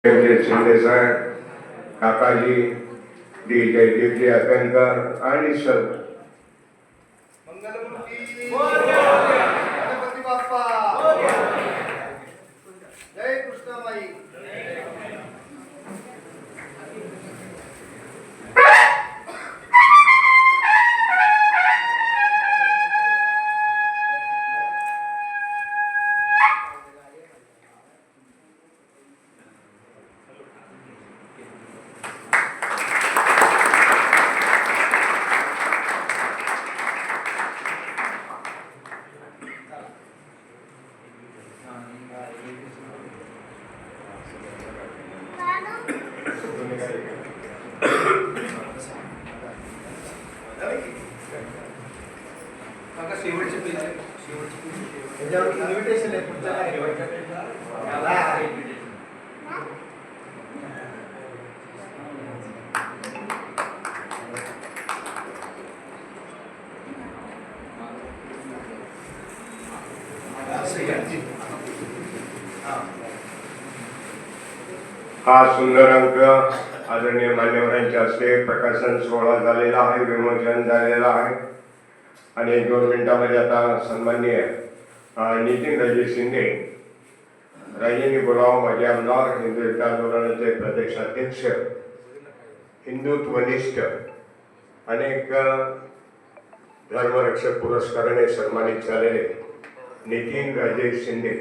शिंदे साहेब, काकाजी, डी जयदीपजी अभ्यंकर आणि सर्व मंगलमूर्ती गणपती बाप्पा जय कृष्णाबाई. इन्व्हिटेशन आहे पुढच्या हा सुंदर अंक आदरणीय मान्यवरांच्या हस्ते प्रकाशन सोहळा झालेला आहे, विमोचन झालेला आहे आणि 2 मिनिटांमध्ये आता सन्माननीय नितीन राजे शिंदे राजेंनी बोलाव. माझे आमदार, हिंदू एकता आंदोलनाचे प्रदेशाध्यक्ष, हिंदुत्वनिष्ठ, अनेक धर्मरक्षक पुरस्काराने सन्मानित झालेले नितीन राजे शिंदे